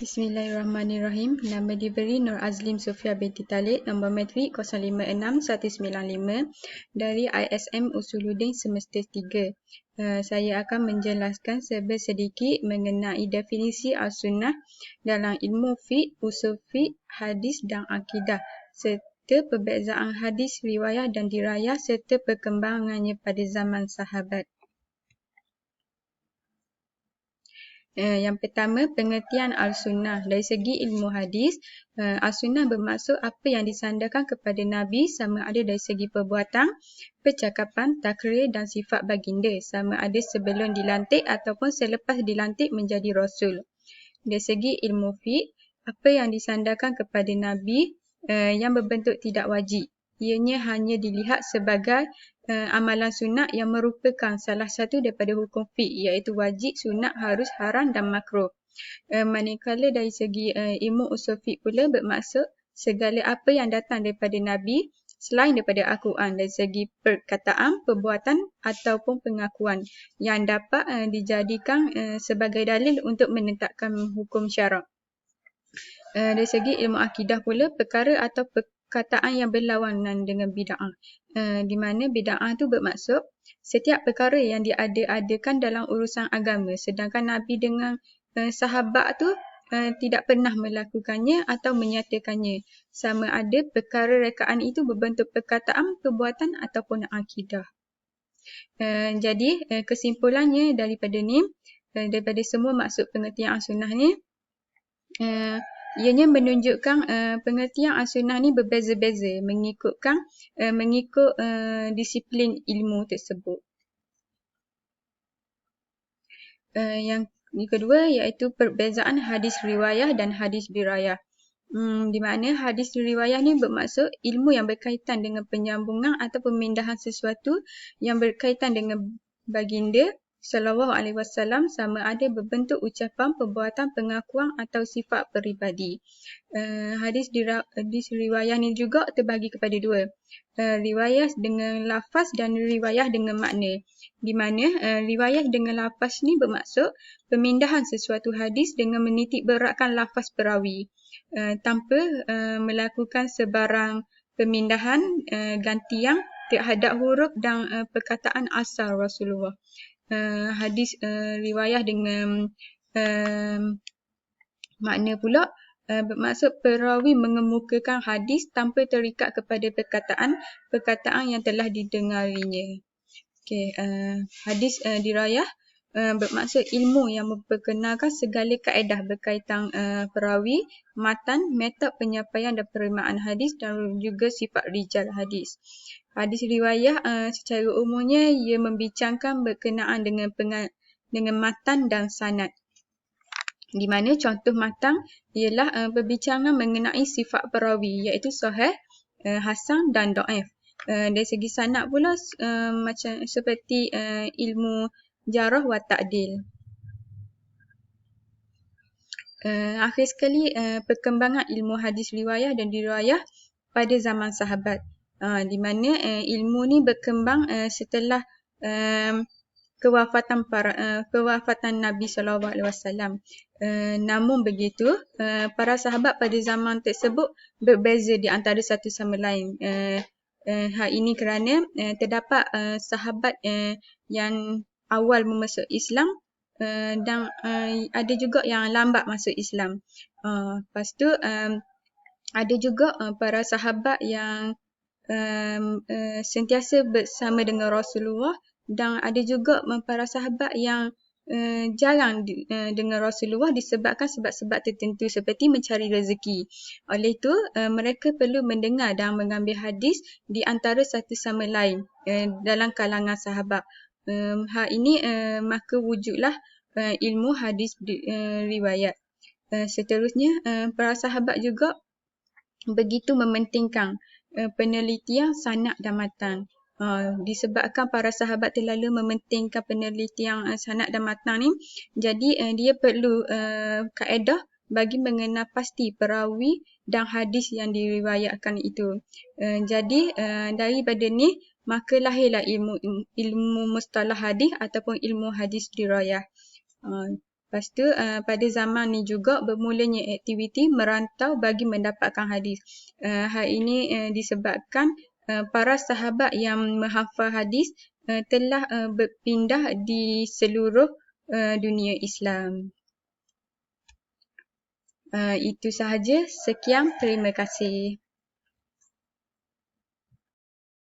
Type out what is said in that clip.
Bismillahirrahmanirrahim. Nama diberi Nur Azlim Sofia binti Talib, nombor matrik 056195 dari ISM Usuluddin Semester 3. Saya akan menjelaskan sedikit mengenai definisi As-Sunnah dalam ilmu fiqh, usul fiqh, hadis dan akidah, serta perbezaan hadis, riwayat dan dirayah serta perkembangannya pada zaman sahabat. Yang pertama, pengertian Al-Sunnah. Dari segi ilmu hadis, Al-Sunnah bermaksud apa yang disandarkan kepada Nabi sama ada dari segi perbuatan, percakapan, takrir dan sifat baginda sama ada sebelum dilantik ataupun selepas dilantik menjadi Rasul. Dari segi ilmu fiqh, apa yang disandarkan kepada Nabi yang berbentuk tidak wajib. Ianya hanya dilihat sebagai amalan sunat yang merupakan salah satu daripada hukum fiqh, iaitu wajib, sunat, harus, haram dan makruh. Manakala dari segi ilmu usul fiqh pula bermaksud segala apa yang datang daripada Nabi selain daripada Al-Quran dari segi perkataan, perbuatan ataupun pengakuan yang dapat dijadikan sebagai dalil untuk menetapkan hukum syarak. Dari segi ilmu akidah pula, perkara atau perkataan yang berlawanan dengan bid'ah. Di mana bid'ah tu bermaksud setiap perkara yang diada-adakan dalam urusan agama, sedangkan Nabi dengan sahabat tu tidak pernah melakukannya atau menyatakannya. Sama ada perkara rekaan itu berbentuk perkataan, perbuatan ataupun akidah. Jadi kesimpulannya daripada ni, daripada semua maksud pengertian As-Sunnah ni, ianya menunjukkan pengertian As-Sunnah ni berbeza-beza mengikut disiplin ilmu tersebut. Yang kedua iaitu perbezaan hadis riwayah dan hadis dirayah. Di mana hadis riwayah ni bermaksud ilmu yang berkaitan dengan penyambungan atau pemindahan sesuatu yang berkaitan dengan baginda Sallallahu Alaihi Wasallam sama ada berbentuk ucapan, perbuatan, pengakuan atau sifat peribadi. Hadis riwayah ni juga terbagi kepada dua. Riwayah dengan lafaz dan riwayah dengan makna. Di mana riwayah dengan lafaz ni bermaksud pemindahan sesuatu hadis dengan menitik beratkan lafaz perawi tanpa melakukan sebarang pemindahan gantian terhadap huruf dan perkataan asal Rasulullah. Hadis riwayah dengan makna pula bermaksud perawi mengemukakan hadis tanpa terikat kepada perkataan yang telah didengarinya. Hadis dirayah bermaksud ilmu yang memperkenalkan segala kaedah berkaitan perawi, matan, metod penyampaian dan penerimaan hadis dan juga sifat rijal hadis. Hadis riwayah secara umumnya ia membincangkan berkenaan dengan matan dan sanad. Di mana contoh matan ialah perbincangan mengenai sifat perawi iaitu sahih, hasan dan dhaif. Dari segi sanad pula macam seperti ilmu jarah wa ta'dil. Akhir sekali perkembangan ilmu hadis riwayah dan dirayah pada zaman sahabat. Di mana ilmu ni berkembang setelah kewafatan Nabi SAW. Namun begitu, para sahabat pada zaman tersebut berbeza di antara satu sama lain. Hal ini kerana terdapat sahabat yang awal memasuk Islam dan ada juga yang lambat masuk Islam. Lepas tu ada juga para sahabat yang sentiasa bersama dengan Rasulullah dan ada juga para sahabat yang jarang dengan Rasulullah disebabkan sebab-sebab tertentu seperti mencari rezeki. Oleh itu, mereka perlu mendengar dan mengambil hadis di antara satu sama lain dalam kalangan sahabat. Hal ini maka wujudlah ilmu hadis riwayat. Seterusnya, para sahabat juga begitu mementingkan penelitian sanad dan matan. Disebabkan para sahabat terlalu mementingkan penelitian sanad dan matan ni, jadi dia perlu kaedah bagi mengenal pasti perawi dan hadis yang diriwayatkan itu. Jadi daripada ni maka lahirlah ilmu mustalah hadis ataupun ilmu hadis dirayah. Lepas tu pada zaman ni juga bermulanya aktiviti merantau bagi mendapatkan hadis. Hal ini disebabkan para sahabat yang menghafal hadis telah berpindah di seluruh dunia Islam. Itu sahaja. Sekian, terima kasih.